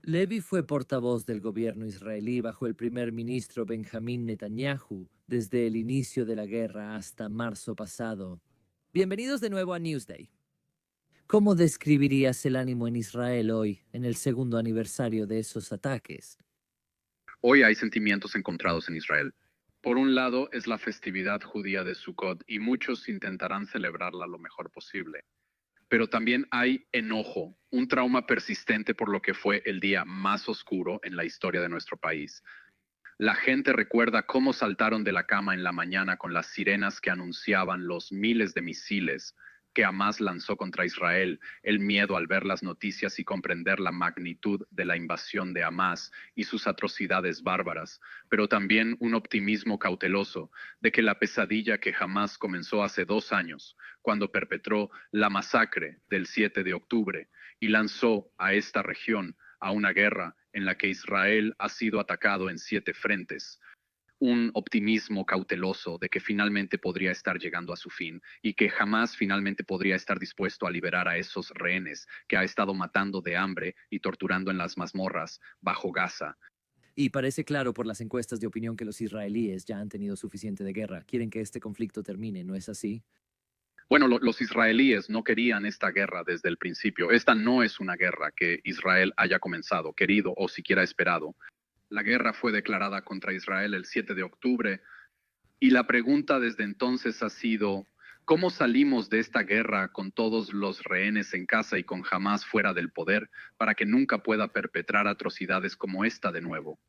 Levy fue portavoz del gobierno israelí bajo el primer ministro Benjamín Netanyahu desde el inicio de la guerra hasta marzo pasado. Bienvenidos de nuevo a Newsday. ¿Cómo describirías el ánimo en Israel hoy, en el segundo aniversario de esos ataques? Hoy hay sentimientos encontrados en Israel. Por un lado es la festividad judía de Sukkot y muchos intentarán celebrarla lo mejor posible. Pero también hay enojo, un trauma persistente por lo que fue el día más oscuro en la historia de nuestro país. La gente recuerda cómo saltaron de la cama en la mañana con las sirenas que anunciaban los miles de misiles que Hamás lanzó contra Israel, el miedo al ver las noticias y comprender la magnitud de la invasión de Hamás y sus atrocidades bárbaras, pero también un optimismo cauteloso de que la pesadilla que Hamás comenzó hace 2 años, cuando perpetró la masacre del 7 de octubre y lanzó a esta región a una guerra en la que Israel ha sido atacado en 7 frentes, un optimismo cauteloso de que finalmente podría estar llegando a su fin y que jamás finalmente podría estar dispuesto a liberar a esos rehenes que ha estado matando de hambre y torturando en las mazmorras bajo Gaza. Y parece claro por las encuestas de opinión que los israelíes ya han tenido suficiente de guerra. Quieren que este conflicto termine, ¿no es así? Bueno, los israelíes no querían esta guerra desde el principio. Esta no es una guerra que Israel haya comenzado, querido o siquiera esperado. La guerra fue declarada contra Israel el 7 de octubre. Y la pregunta desde entonces ha sido, ¿cómo salimos de esta guerra con todos los rehenes en casa y con Hamás fuera del poder para que nunca pueda perpetrar atrocidades como esta de nuevo?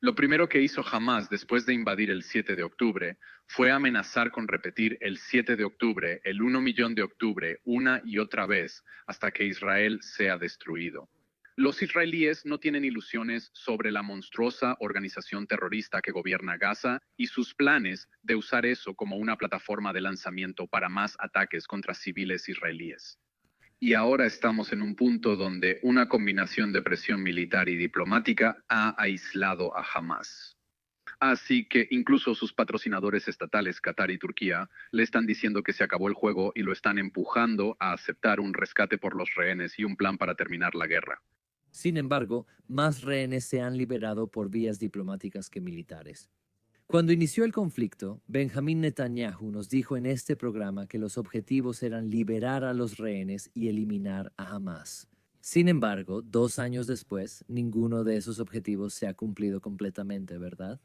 Lo primero que hizo Hamás después de invadir el 7 de octubre fue amenazar con repetir el 7 de octubre, el 1 millón de octubre, una y otra vez hasta que Israel sea destruido. Los israelíes no tienen ilusiones sobre la monstruosa organización terrorista que gobierna Gaza y sus planes de usar eso como una plataforma de lanzamiento para más ataques contra civiles israelíes. Y ahora estamos en un punto donde una combinación de presión militar y diplomática ha aislado a Hamas. Así que incluso sus patrocinadores estatales, Qatar y Turquía, le están diciendo que se acabó el juego y lo están empujando a aceptar un rescate por los rehenes y un plan para terminar la guerra. Sin embargo, más rehenes se han liberado por vías diplomáticas que militares. Cuando inició el conflicto, Benjamín Netanyahu nos dijo en este programa que los objetivos eran liberar a los rehenes y eliminar a Hamas. Sin embargo, 2 años después, ninguno de esos objetivos se ha cumplido completamente, ¿verdad?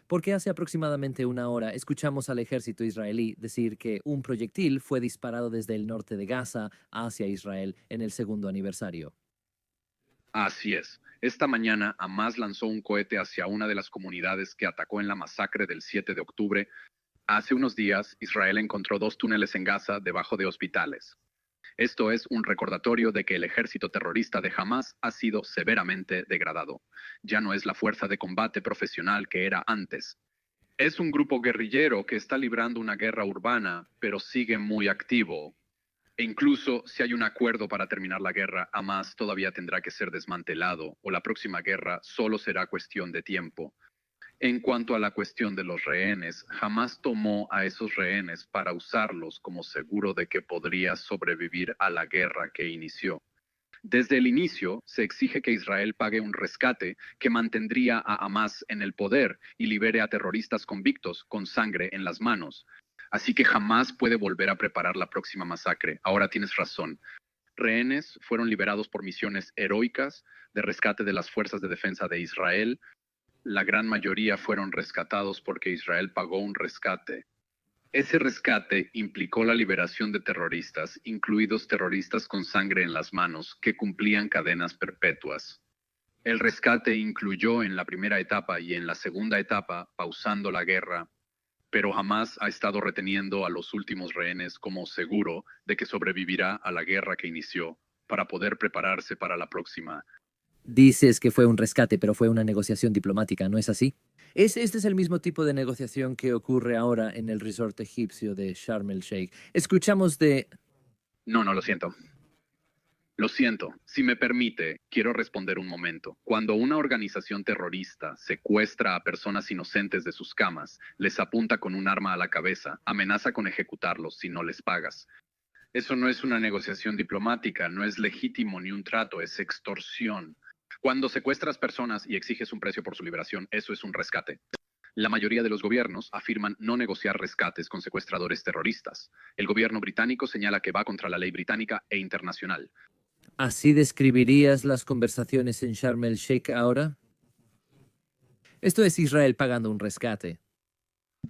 Porque hace aproximadamente una hora escuchamos al ejército israelí decir que un proyectil fue disparado desde el norte de Gaza hacia Israel en el segundo aniversario. Así es. Esta mañana Hamas lanzó un cohete hacia una de las comunidades que atacó en la masacre del 7 de octubre. Hace unos días, Israel encontró 2 túneles en Gaza debajo de hospitales. Esto es un recordatorio de que el ejército terrorista de Hamas ha sido severamente degradado. Ya no es la fuerza de combate profesional que era antes. Es un grupo guerrillero que está librando una guerra urbana, pero sigue muy activo. E incluso si hay un acuerdo para terminar la guerra, Hamas todavía tendrá que ser desmantelado o la próxima guerra solo será cuestión de tiempo. En cuanto a la cuestión de los rehenes, Hamas tomó a esos rehenes para usarlos como seguro de que podría sobrevivir a la guerra que inició. Desde el inicio, se exige que Israel pague un rescate que mantendría a Hamas en el poder y libere a terroristas convictos con sangre en las manos. Así que jamás puede volver a preparar la próxima masacre. Ahora tienes razón. Rehenes fueron liberados por misiones heroicas de rescate de las fuerzas de defensa de Israel. La gran mayoría fueron rescatados porque Israel pagó un rescate. Ese rescate implicó la liberación de terroristas, incluidos terroristas con sangre en las manos, que cumplían cadenas perpetuas. El rescate incluyó en la primera etapa y en la segunda etapa, pausando la guerra, pero jamás ha estado reteniendo a los últimos rehenes como seguro de que sobrevivirá a la guerra que inició, para poder prepararse para la próxima. Dices que fue un rescate, pero fue una negociación diplomática, ¿no es así? Este es el mismo tipo de negociación que ocurre ahora en el resort egipcio de Sharm el Sheikh. Escuchamos de... No, no, lo siento. Lo siento, si me permite, quiero responder un momento. Cuando una organización terrorista secuestra a personas inocentes de sus camas, les apunta con un arma a la cabeza, amenaza con ejecutarlos si no les pagas. Eso no es una negociación diplomática, no es legítimo ni un trato, es extorsión. Cuando secuestras personas y exiges un precio por su liberación, eso es un rescate. La mayoría de los gobiernos afirman no negociar rescates con secuestradores terroristas. El gobierno británico señala que va contra la ley británica e internacional. ¿Así describirías las conversaciones en Sharm el Sheikh ahora? Esto es Israel pagando un rescate.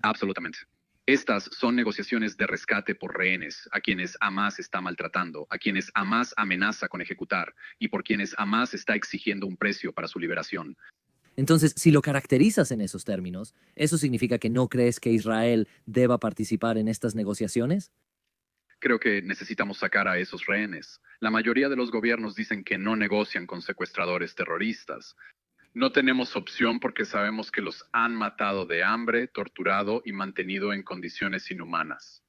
Absolutamente. Estas son negociaciones de rescate por rehenes, a quienes Hamas está maltratando, a quienes Hamas amenaza con ejecutar y por quienes Hamas está exigiendo un precio para su liberación. Entonces, si lo caracterizas en esos términos, ¿eso significa que no crees que Israel deba participar en estas negociaciones? Creo que necesitamos sacar a esos rehenes. La mayoría de los gobiernos dicen que no negocian con secuestradores terroristas. No tenemos opción porque sabemos que los han matado de hambre, torturado y mantenido en condiciones inhumanas.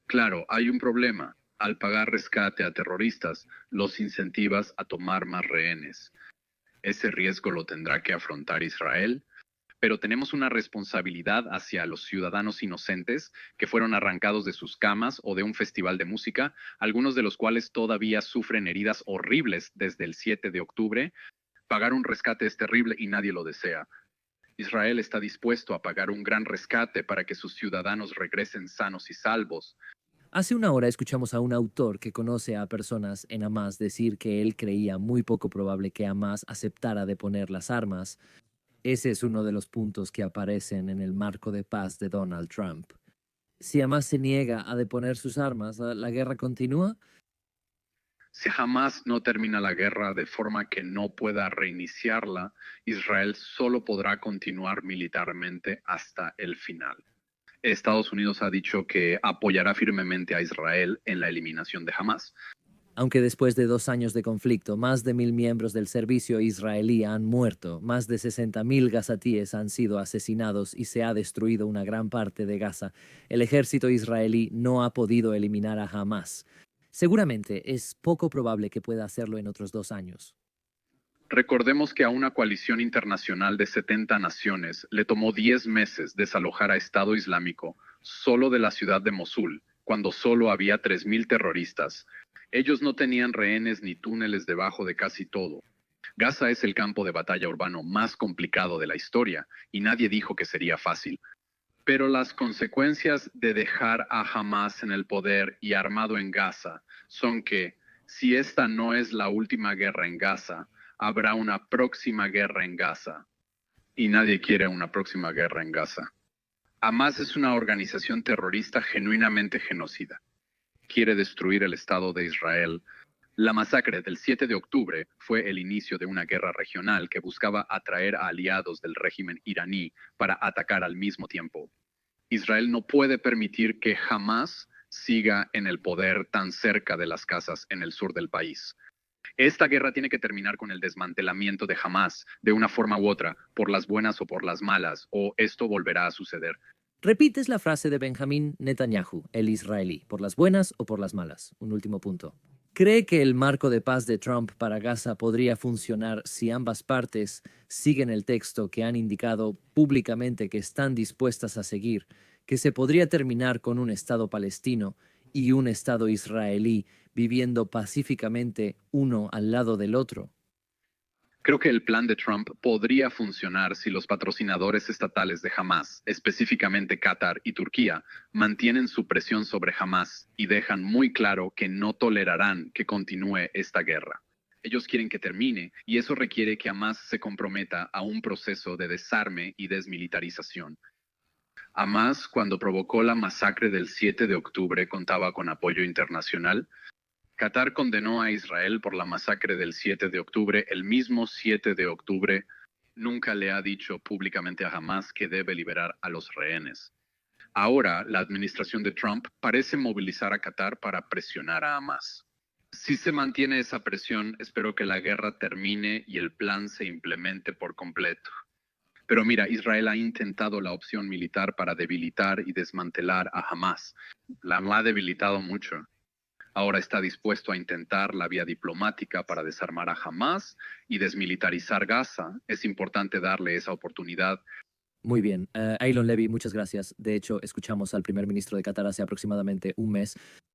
Claro, hay un problema. Al pagar rescate a terroristas, los incentivas a tomar más rehenes. Ese riesgo lo tendrá que afrontar Israel, pero tenemos una responsabilidad hacia los ciudadanos inocentes que fueron arrancados de sus camas o de un festival de música, algunos de los cuales todavía sufren heridas horribles desde el 7 de octubre. Pagar un rescate es terrible y nadie lo desea. Israel está dispuesto a pagar un gran rescate para que sus ciudadanos regresen sanos y salvos. Hace una hora escuchamos a un autor que conoce a personas en Hamas decir que él creía muy poco probable que Hamas aceptara deponer las armas. Ese es uno de los puntos que aparecen en el marco de paz de Donald Trump. Si Hamas se niega a deponer sus armas, ¿la guerra continúa? Si jamás no termina la guerra de forma que no pueda reiniciarla, Israel solo podrá continuar militarmente hasta el final. Estados Unidos ha dicho que apoyará firmemente a Israel en la eliminación de Hamas. Aunque después de 2 años de conflicto, más de 1.000 miembros del servicio israelí han muerto, más de 60.000 gazatíes han sido asesinados y se ha destruido una gran parte de Gaza, el ejército israelí no ha podido eliminar a Hamas. Seguramente es poco probable que pueda hacerlo en otros 2 años. Recordemos que a una coalición internacional de 70 naciones le tomó 10 meses desalojar a Estado Islámico solo de la ciudad de Mosul, cuando solo había 3.000 terroristas. Ellos no tenían rehenes ni túneles debajo de casi todo. Gaza es el campo de batalla urbano más complicado de la historia y nadie dijo que sería fácil. Pero las consecuencias de dejar a Hamas en el poder y armado en Gaza son que, si esta no es la última guerra en Gaza, habrá una próxima guerra en Gaza. Y nadie quiere una próxima guerra en Gaza. Hamas es una organización terrorista genuinamente genocida. Quiere destruir el Estado de Israel. La masacre del 7 de octubre fue el inicio de una guerra regional que buscaba atraer a aliados del régimen iraní para atacar al mismo tiempo. Israel no puede permitir que Hamas siga en el poder tan cerca de las casas en el sur del país. Esta guerra tiene que terminar con el desmantelamiento de Hamas, de una forma u otra, por las buenas o por las malas, o esto volverá a suceder. Repites la frase de Benjamín Netanyahu, el israelí, por las buenas o por las malas. Un último punto. ¿Cree que el marco de paz de Trump para Gaza podría funcionar si ambas partes siguen el texto que han indicado públicamente que están dispuestas a seguir, que se podría terminar con un Estado palestino y un Estado israelí viviendo pacíficamente uno al lado del otro? Creo que el plan de Trump podría funcionar si los patrocinadores estatales de Hamas, específicamente Qatar y Turquía, mantienen su presión sobre Hamas y dejan muy claro que no tolerarán que continúe esta guerra. Ellos quieren que termine y eso requiere que Hamas se comprometa a un proceso de desarme y desmilitarización. Hamas, cuando provocó la masacre del 7 de octubre, contaba con apoyo internacional. Qatar condenó a Israel por la masacre del 7 de octubre. El mismo 7 de octubre nunca le ha dicho públicamente a Hamas que debe liberar a los rehenes. Ahora, la administración de Trump parece movilizar a Qatar para presionar a Hamas. Si se mantiene esa presión, espero que la guerra termine y el plan se implemente por completo. Pero mira, Israel ha intentado la opción militar para debilitar y desmantelar a Hamas. La ha debilitado mucho. Ahora está dispuesto a intentar la vía diplomática para desarmar a Hamas y desmilitarizar Gaza. Es importante darle esa oportunidad. Muy bien. Aylon Levy, muchas gracias. De hecho, escuchamos al primer ministro de Qatar hace aproximadamente un mes.